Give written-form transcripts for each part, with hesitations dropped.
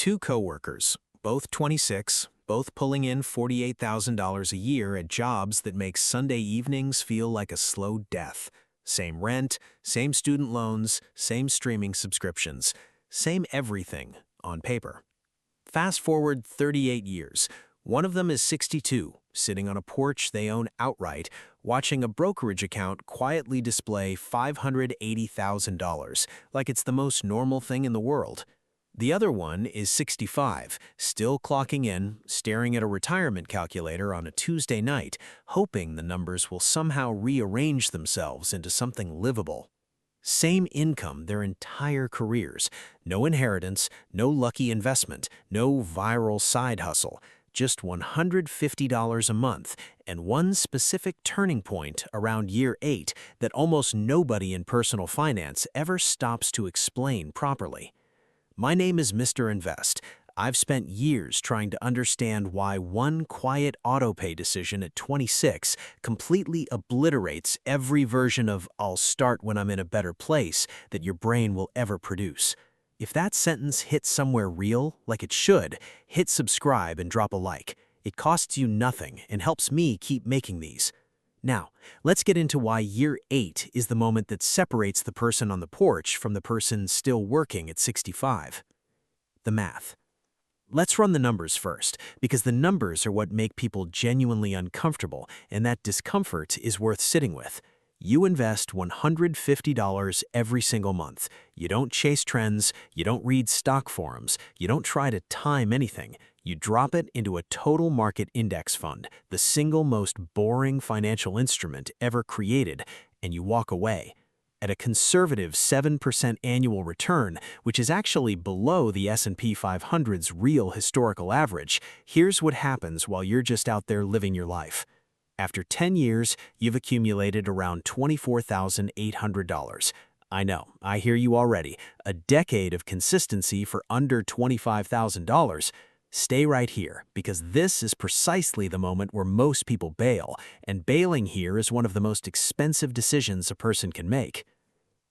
Two coworkers, both 26, both pulling in $48,000 a year at jobs that make Sunday evenings feel like a slow death. Same rent, same student loans, same streaming subscriptions, same everything on paper. Fast forward 38 years. One of them is 62, sitting on a porch they own outright, watching a brokerage account quietly display $580,000, like it's the most normal thing in the world. The other one is 65, still clocking in, staring at a retirement calculator on a Tuesday night, hoping the numbers will somehow rearrange themselves into something livable. Same income their entire careers, no inheritance, no lucky investment, no viral side hustle, just $150 a month, and one specific turning point around year 8 that almost nobody in personal finance ever stops to explain properly. My name is Mr. Invest. I've spent years trying to understand why one quiet autopay decision at 26 completely obliterates every version of "I'll start when I'm in a better place" that your brain will ever produce. If that sentence hits somewhere real, like it should, hit subscribe and drop a like. It costs you nothing and helps me keep making these. Now, let's get into why year 8 is the moment that separates the person on the porch from the person still working at 65. The math. Let's run the numbers first, because the numbers are what make people genuinely uncomfortable, and that discomfort is worth sitting with. You invest $150 every single month. You don't chase trends, you don't read stock forums, you don't try to time anything. You drop it into a total market index fund, the single most boring financial instrument ever created, and you walk away. At a conservative 7% annual return, which is actually below the S&P 500's real historical average, here's what happens while you're just out there living your life. After 10 years, you've accumulated around $24,800. I know, I hear you already. A decade of consistency for under $25,000. Stay right here, because this is precisely the moment where most people bail, and bailing here is one of the most expensive decisions a person can make.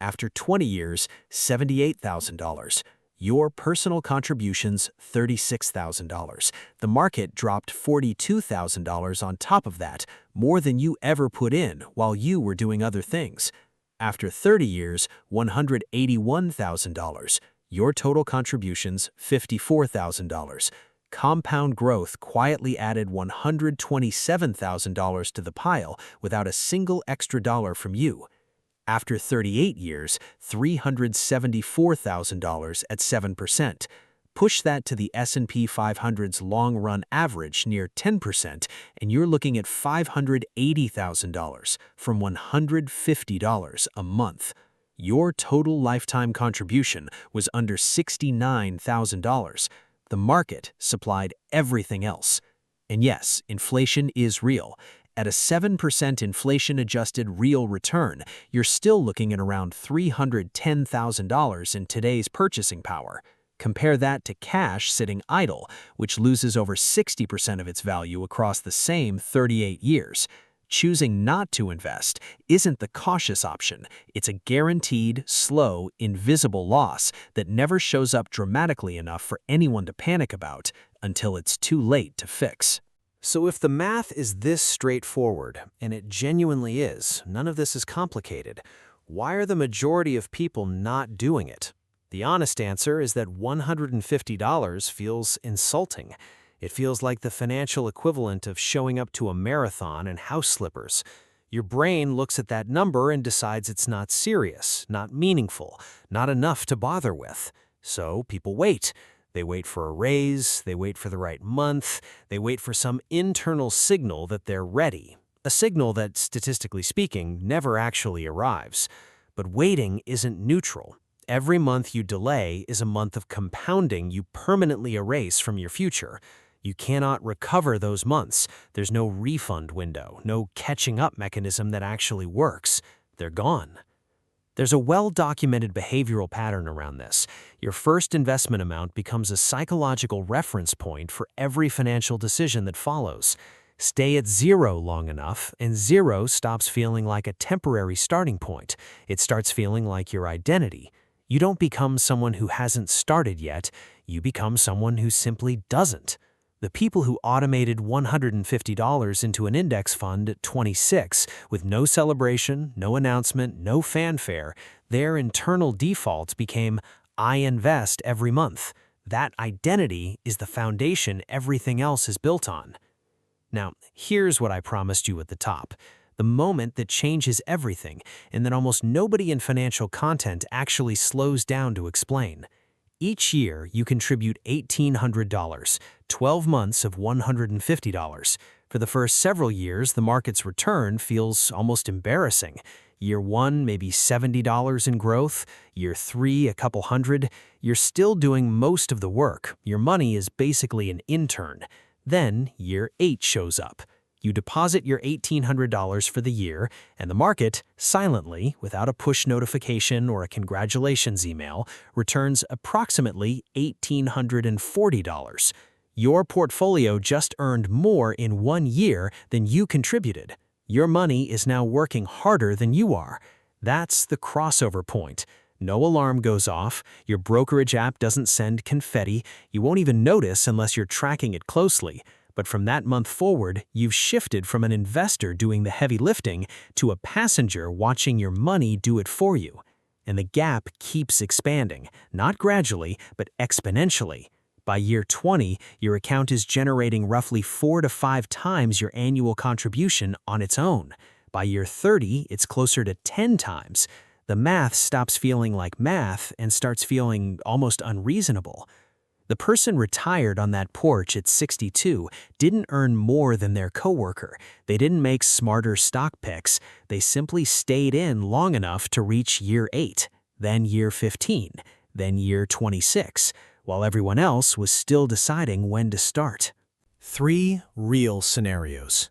After 20 years, $78,000. Your personal contributions, $36,000. The market dropped $42,000 on top of that, more than you ever put in while you were doing other things. After 30 years, $181,000. Your total contributions, $54,000. Compound growth quietly added $127,000 to the pile without a single extra dollar from you. After 38 years, $374,000 at 7%. Push that to the S&P 500's long-run average near 10%, and you're looking at $580,000 from $150 a month. Your total lifetime contribution was under $69,000. The market supplied everything else. And yes, inflation is real. At a 7% inflation-adjusted real return, you're still looking at around $310,000 in today's purchasing power. Compare that to cash sitting idle, which loses over 60% of its value across the same 38 years. Choosing not to invest isn't the cautious option. It's a guaranteed, slow, invisible loss that never shows up dramatically enough for anyone to panic about until it's too late to fix. So if the math is this straightforward, and it genuinely is, none of this is complicated, why are the majority of people not doing it? The honest answer is that $150 feels insulting. It feels like the financial equivalent of showing up to a marathon in house slippers. Your brain looks at that number and decides it's not serious, not meaningful, not enough to bother with. So people wait. They wait for a raise, they wait for the right month, they wait for some internal signal that they're ready. A signal that, statistically speaking, never actually arrives. But waiting isn't neutral. Every month you delay is a month of compounding you permanently erase from your future. You cannot recover those months. There's no refund window, no catching up mechanism that actually works. They're gone. There's a well-documented behavioral pattern around this. Your first investment amount becomes a psychological reference point for every financial decision that follows. Stay at zero long enough, and zero stops feeling like a temporary starting point. It starts feeling like your identity. You don't become someone who hasn't started yet. you become someone who simply doesn't. The people who automated $150 into an index fund at 26 with no celebration, no announcement, no fanfare, their internal default became, "I invest every month." That identity is the foundation everything else is built on. Now, here's what I promised you at the top. The moment that changes everything, and that almost nobody in financial content actually slows down to explain. Each year, you contribute $1,800, 12 months of $150. For the first several years, the market's return feels almost embarrassing. Year 1, maybe $70 in growth. Year 3, a couple hundred. You're still doing most of the work. Your money is basically an intern. Then, year 8 shows up. You deposit your $1,800 for the year, and the market, silently, without a push notification or a congratulations email, returns approximately $1,840. Your portfolio just earned more in 1 year than you contributed. Your money is now working harder than you are. That's the crossover point. No alarm goes off, your brokerage app doesn't send confetti, you won't even notice unless you're tracking it closely. But from that month forward, you've shifted from an investor doing the heavy lifting to a passenger watching your money do it for you. And the gap keeps expanding, not gradually, but exponentially. By year 20, your account is generating roughly 4 to 5 times your annual contribution on its own. By year 30, it's closer to 10 times. The math stops feeling like math and starts feeling almost unreasonable. The person retired on that porch at 62 didn't earn more than their coworker. They didn't make smarter stock picks. They simply stayed in long enough to reach year 8, then year 15, then year 26, while everyone else was still deciding when to start. 3 real scenarios.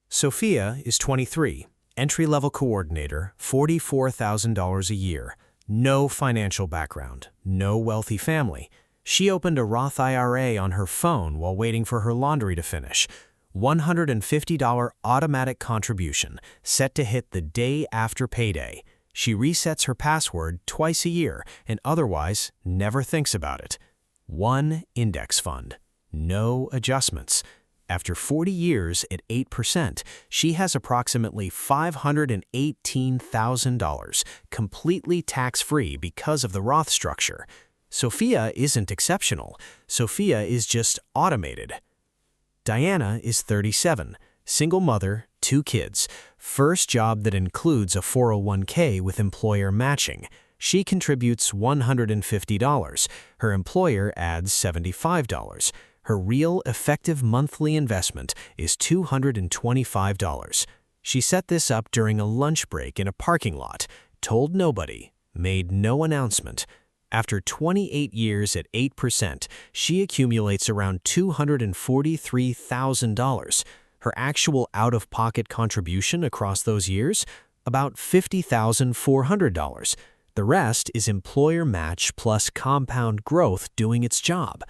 Sophia is 23, entry-level coordinator, $44,000 a year, no financial background, no wealthy family. She opened a Roth IRA on her phone while waiting for her laundry to finish. $150 automatic contribution, set to hit the day after payday. She resets her password twice a year and otherwise never thinks about it. 1 index fund, no adjustments. After 40 years at 8%, she has approximately $518,000, completely tax-free because of the Roth structure. Sophia isn't exceptional. Sophia is just automated. Diana is 37, single mother, 2 kids, first job that includes a 401k with employer matching. She contributes $150. Her employer adds $75. Her real effective monthly investment is $225. She set this up during a lunch break in a parking lot, told nobody, made no announcement. After 28 years at 8%, she accumulates around $243,000. Her actual out-of-pocket contribution across those years? About $50,400. The rest is employer match plus compound growth doing its job.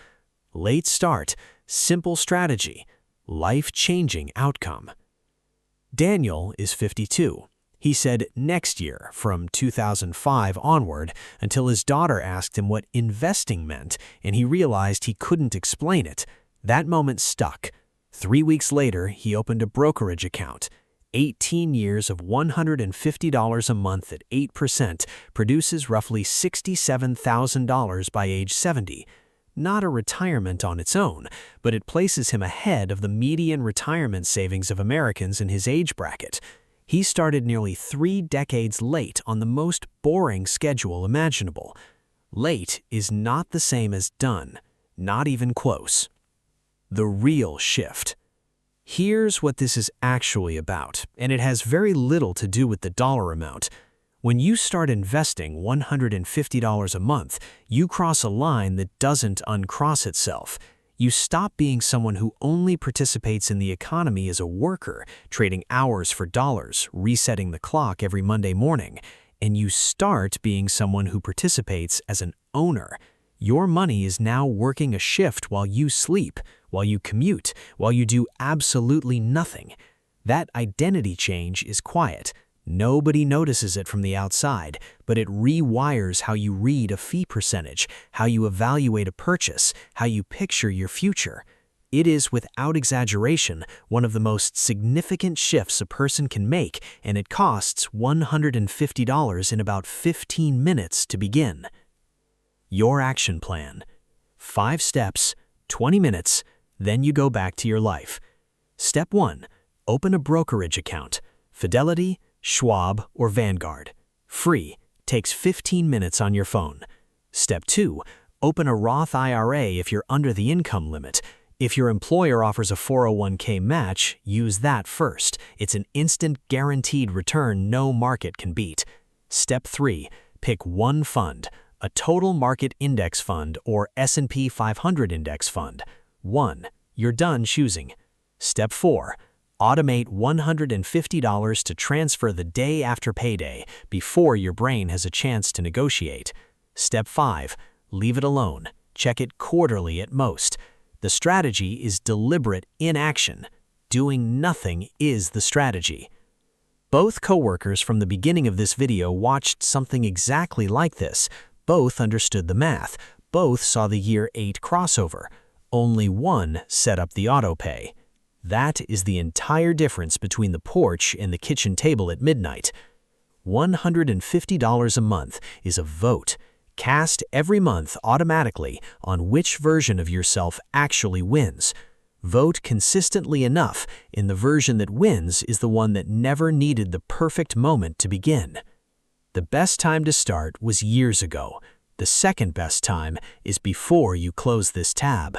Late start, simple strategy, life-changing outcome. Daniel is 52. He said next year, from 2005 onward, until his daughter asked him what investing meant, and he realized he couldn't explain it. That moment stuck. 3 weeks later, he opened a brokerage account. 18 years of $150 a month at 8% produces roughly $67,000 by age 70. Not a retirement on its own, but it places him ahead of the median retirement savings of Americans in his age bracket. He started nearly 3 decades late on the most boring schedule imaginable. Late is not the same as done, not even close. The real shift. Here's what this is actually about, and it has very little to do with the dollar amount. When you start investing $150 a month, you cross a line that doesn't uncross itself. You stop being someone who only participates in the economy as a worker, trading hours for dollars, resetting the clock every Monday morning, and you start being someone who participates as an owner. Your money is now working a shift while you sleep, while you commute, while you do absolutely nothing. That identity change is quiet, Nobody notices it from the outside, but it rewires how you read a fee percentage, how you evaluate a purchase, how you picture your future. It is, without exaggeration, one of the most significant shifts a person can make, and it costs $150 in about 15 minutes to begin. Your action plan. 5 steps, 20 minutes, then you go back to your life. Step 1. Open a brokerage account. Fidelity, Schwab, or Vanguard. Free. Takes 15 minutes on your phone. Step 2. Open a Roth IRA if you're under the income limit. If your employer offers a 401k match, use that first. It's an instant guaranteed return no market can beat. Step 3. Pick one fund, a total market index fund or S&P 500 index fund. 1. You're done choosing. Step 4. Automate $150 to transfer the day after payday before your brain has a chance to negotiate. Step 5. Leave it alone. Check it quarterly at most. The strategy is deliberate inaction. Doing nothing is the strategy. Both coworkers from the beginning of this video watched something exactly like this. Both understood the math. Both saw the year 8 crossover. Only one set up the autopay. That is the entire difference between the porch and the kitchen table at midnight. $150 a month is a vote, cast every month automatically on which version of yourself actually wins. Vote consistently enough, and the version that wins is the one that never needed the perfect moment to begin. The best time to start was years ago. The second best time is before you close this tab.